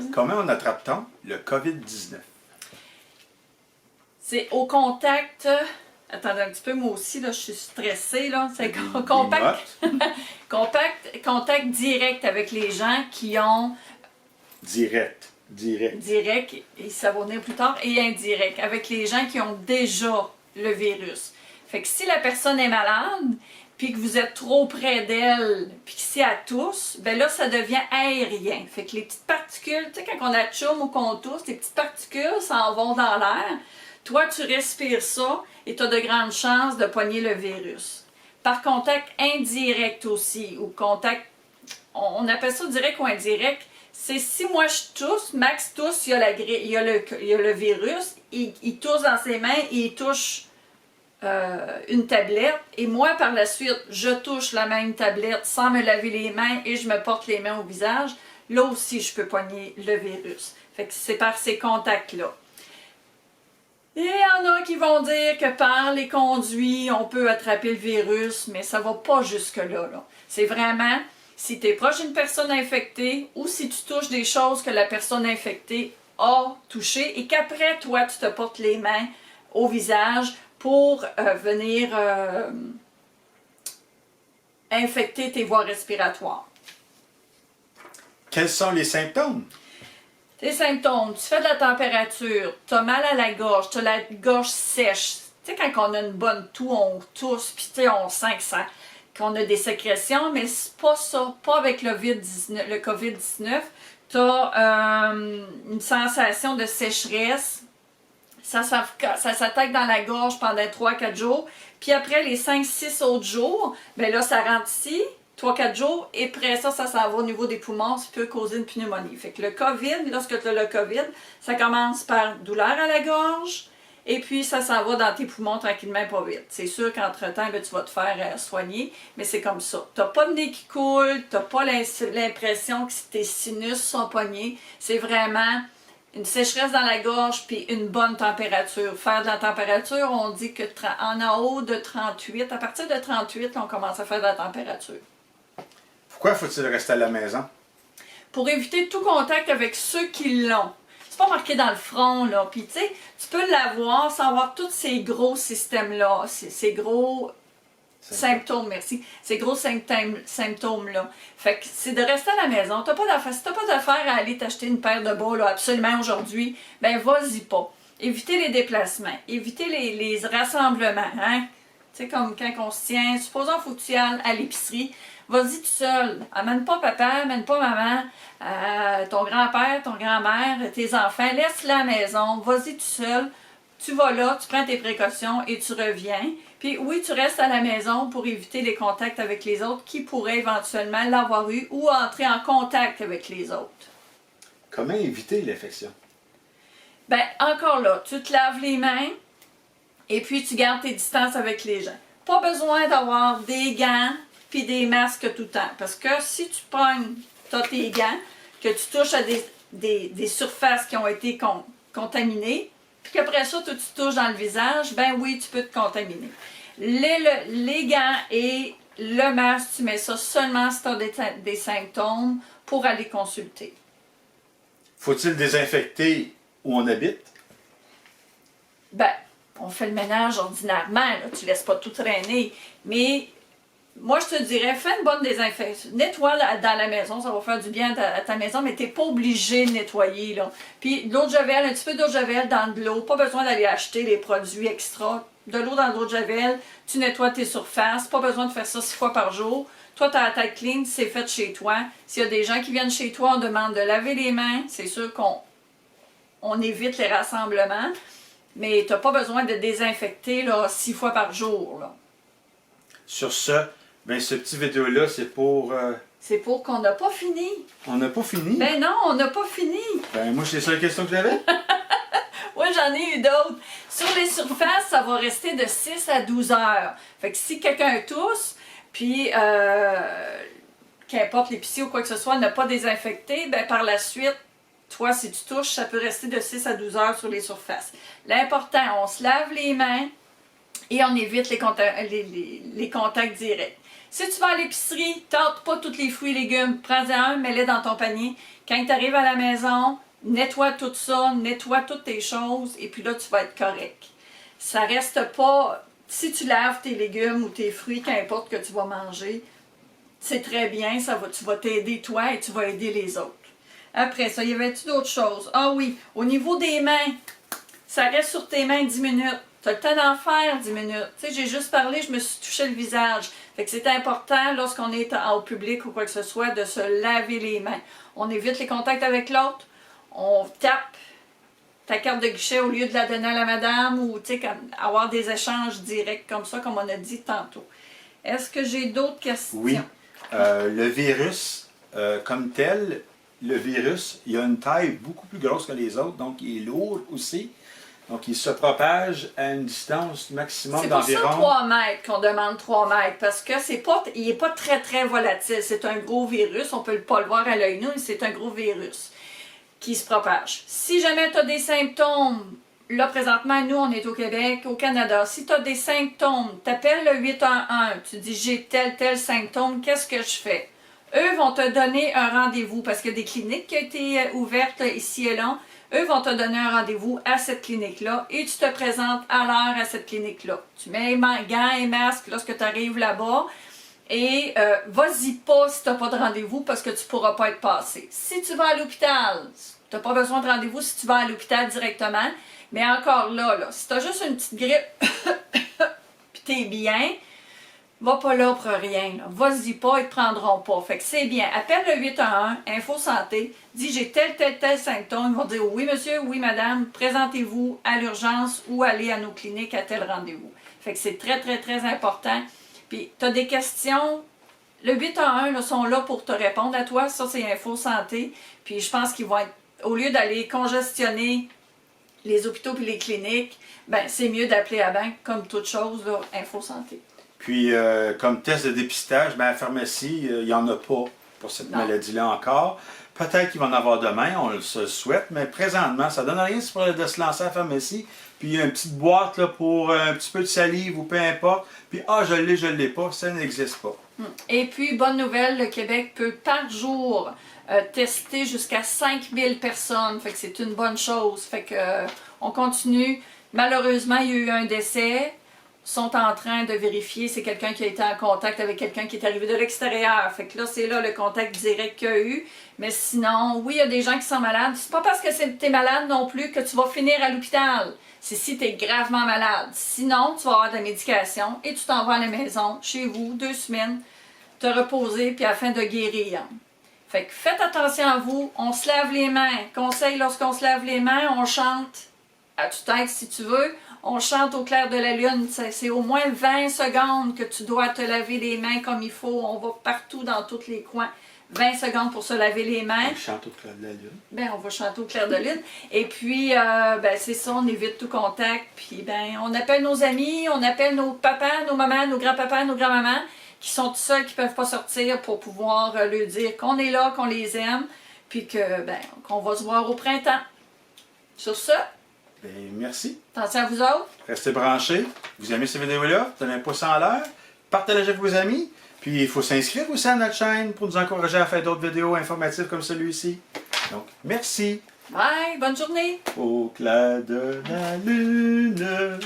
vas-y. Comment on attrape-t-on le COVID-19? C'est au contact... Attendez un petit peu, moi aussi, là, je suis stressée, là. C'est Des contact direct avec les gens qui ont... Direct. Direct, et ça va venir plus tard, et indirect, avec les gens qui ont déjà le virus. Fait que si la personne est malade, puis que vous êtes trop près d'elle, puis que c'est à tous, ben là, ça devient aérien. Fait que les petites particules, tu sais, quand on atchoum ou qu'on tousse, les petites particules s'en vont dans l'air. Toi, tu respires ça, et tu as de grandes chances de pogner le virus. Par contact indirect aussi, ou contact, on appelle ça direct ou indirect, c'est si moi je tousse, Max tousse, il y a le virus, il tousse dans ses mains et il touche une tablette. Et moi, par la suite, je touche la même tablette sans me laver les mains et je me porte les mains au visage. Là aussi, je peux pogner le virus. Fait que c'est par ces contacts-là. Et il y en a qui vont dire que par les conduits, on peut attraper le virus, mais ça va pas jusque-là. Là. C'est vraiment... Si tu es proche d'une personne infectée ou si tu touches des choses que la personne infectée a touchées et qu'après, toi, tu te portes les mains au visage pour venir infecter tes voies respiratoires. Quels sont les symptômes? Tes symptômes, tu fais de la température, tu as mal à la gorge, tu as la gorge sèche. Tu sais, quand on a une bonne toux, on tousse, puis on sent que ça... qu'on a des sécrétions, mais c'est pas ça, pas avec le COVID-19. Tu as une sensation de sécheresse, ça s'attaque dans la gorge pendant 3-4 jours, puis après les 5-6 autres jours, ben là ça rentre ici, 3-4 jours, et après ça s'en va au niveau des poumons, ça peut causer une pneumonie. Fait que le COVID, lorsque tu as le COVID, ça commence par douleur à la gorge, et puis, ça s'en va dans tes poumons tranquillement, pas vite. C'est sûr qu'entre-temps, ben, tu vas te faire soigner, mais c'est comme ça. Tu n'as pas le nez qui coule, tu n'as pas l'impression que tes sinus sont pognés. C'est vraiment une sécheresse dans la gorge puis une bonne température. Faire de la température, on dit que en haut de 38, à partir de 38, on commence à faire de la température. Pourquoi faut-il rester à la maison? Pour éviter tout contact avec ceux qui l'ont. C'est pas marqué dans le front, là. Puis, tu sais, tu peux l'avoir sans avoir tous ces gros systèmes-là, ces gros symptômes, merci. Ces gros symptômes-là. Fait que c'est de rester à la maison. Si t'as pas d'affaire à aller t'acheter une paire de bas, là, absolument aujourd'hui, ben, vas-y pas. Évitez les déplacements. Évitez les rassemblements, hein. Tu sais, comme quand on se tient, supposons qu'il faut que tu ailles à l'épicerie, vas-y tout seul. Amène pas papa, amène pas maman, ton grand-père, ton grand-mère, tes enfants, laisse-les à la maison, vas-y tout seul. Tu vas là, tu prends tes précautions et tu reviens. Puis oui, tu restes à la maison pour éviter les contacts avec les autres qui pourraient éventuellement l'avoir eu ou entrer en contact avec les autres. Comment éviter l'infection? Ben, encore là, tu te laves les mains et puis tu gardes tes distances avec les gens. Pas besoin d'avoir des gants puis des masques tout le temps. Parce que si tu pognes, t'as tes gants, que tu touches à des surfaces qui ont été contaminées, puis qu'après ça, tu touches dans le visage, ben oui, tu peux te contaminer. Les gants et le masque, tu mets ça seulement si tu as des symptômes pour aller consulter. Faut-il désinfecter où on habite? Ben, on fait le ménage ordinairement, là, tu ne laisses pas tout traîner, mais moi je te dirais, fais une bonne désinfection. Nettoie dans la maison, ça va faire du bien à ta maison, mais tu n'es pas obligé de nettoyer. Là. Puis de l'eau de javel, un petit peu d'eau de javel dans de l'eau, pas besoin d'aller acheter les produits extra. De l'eau dans de l'eau de javel, tu nettoies tes surfaces, pas besoin de faire ça 6 fois par jour. Toi, tu as la tête clean, c'est fait chez toi. S'il y a des gens qui viennent chez toi, on demande de laver les mains. C'est sûr qu'on évite les rassemblements, mais tu n'as pas besoin de désinfecter là, 6 fois par jour. Là. Sur ce, ben, ce petit vidéo-là, c'est pour... C'est pour qu'on n'a pas fini. On n'a pas fini? Ben non, on n'a pas fini. Ben moi, c'est la seule question que j'avais. Oui, j'en ai eu d'autres. Sur les surfaces, ça va rester de 6 à 12 heures. Fait que si quelqu'un tousse, puis qu'importe l'épicier ou quoi que ce soit, n'a pas désinfecté, ben par la suite, toi, si tu touches, ça peut rester de 6 à 12 heures sur les surfaces. L'important, on se lave les mains et on évite les contacts directs. Si tu vas à l'épicerie, tâte pas tous les fruits et légumes. Prends-en un, mets-les dans ton panier. Quand tu arrives à la maison, nettoie tout ça, nettoie toutes tes choses, et puis là, tu vas être correct. Ça reste pas... Si tu laves tes légumes ou tes fruits, qu'importe que tu vas manger, c'est très bien, tu vas t'aider toi et tu vas aider les autres. Après ça, y avait-tu d'autres choses? Ah oui, au niveau des mains, ça reste sur tes mains 10 minutes. Tu as le temps d'en faire 10 minutes. Tu sais, j'ai juste parlé, je me suis touché le visage. Fait que c'est important, lorsqu'on est au public ou quoi que ce soit, de se laver les mains. On évite les contacts avec l'autre. On tape ta carte de guichet au lieu de la donner à la madame ou, tu sais, avoir des échanges directs comme ça, comme on a dit tantôt. Est-ce que j'ai d'autres questions? Oui. Le virus, comme tel, le virus, il a une taille beaucoup plus grosse que les autres, donc il est lourd aussi. Donc, il se propage à une distance maximum d'environ... C'est pour ça 3 mètres qu'on demande 3 mètres, parce que il n'est pas très, très volatile. C'est un gros virus, on ne peut pas le voir à l'œil nu, mais c'est un gros virus qui se propage. Si jamais tu as des symptômes, là, présentement, nous, on est au Québec, au Canada, si tu as des symptômes, tu appelles le 811, tu dis « j'ai tel symptôme, qu'est-ce que je fais? » Eux vont te donner un rendez-vous, parce qu'il y a des cliniques qui ont été ouvertes ici et là. Eux vont te donner un rendez-vous à cette clinique-là et tu te présentes à l'heure à cette clinique-là. Tu mets gants et masques lorsque tu arrives là-bas et vas-y pas si tu n'as pas de rendez-vous parce que tu ne pourras pas être passé. Si tu vas à l'hôpital, tu n'as pas besoin de rendez-vous si tu vas à l'hôpital directement, mais encore là, si tu as juste une petite grippe puis tu es bien, va pas là pour rien. Vas-y pas, ils te prendront pas. Fait que c'est bien. Appelle le 811, Info Santé, dis j'ai tel symptôme. Ils vont dire oui monsieur, oui madame, présentez-vous à l'urgence ou allez à nos cliniques à tel rendez-vous. Fait que c'est très important. Puis tu as des questions, le 811 là, sont là pour te répondre à toi. Ça c'est Info Santé. Puis je pense qu'ils vont être, au lieu d'aller congestionner les hôpitaux et les cliniques, ben c'est mieux d'appeler avant, comme toute chose, là, Info Santé. Puis, comme test de dépistage, ben, à la pharmacie, il n'y en a pas pour cette maladie-là encore. Peut-être qu'il va en avoir demain, on le souhaite, mais présentement, ça ne donne rien de se lancer à la pharmacie. Puis, il y a une petite boîte là, pour un petit peu de salive ou peu importe. Puis, je l'ai pas, ça n'existe pas. Et puis, bonne nouvelle, le Québec peut par jour tester jusqu'à 5000 personnes. Fait que c'est une bonne chose. Fait que on continue. Malheureusement, il y a eu un décès. Sont en train de vérifier, c'est quelqu'un qui a été en contact avec quelqu'un qui est arrivé de l'extérieur. Fait que là, c'est là le contact direct qu'il y a eu. Mais sinon, oui, il y a des gens qui sont malades. C'est pas parce que tu es malade non plus que tu vas finir à l'hôpital. C'est si tu es gravement malade. Sinon, tu vas avoir de la médication et tu t'en vas à la maison, chez vous, 2 semaines, te reposer puis afin de guérir. Fait que faites attention à vous. On se lave les mains. Conseil, lorsqu'on se lave les mains, on chante à tue-tête si tu veux. On chante au clair de la lune, c'est au moins 20 secondes que tu dois te laver les mains comme il faut. On va partout dans tous les coins. 20 secondes pour se laver les mains. On chante au clair de la lune. Ben, on va chanter au clair de lune. Et puis, ben, c'est ça, on évite tout contact. Puis, ben, on appelle nos amis, on appelle nos papas, nos mamans, nos grands-papas, nos grands-mamans, qui sont tout seuls, qui ne peuvent pas sortir pour pouvoir leur dire qu'on est là, qu'on les aime, puis que, ben, qu'on va se voir au printemps. Sur ça, ben, merci. attention à vous autres. Restez branchés. Vous aimez cette vidéo-là? Donnez un pouce en l'air. Partagez avec vos amis. Puis il faut s'inscrire aussi à notre chaîne pour nous encourager à faire d'autres vidéos informatives comme celui-ci. Donc, merci. Bye, bonne journée. Au clair de la lune.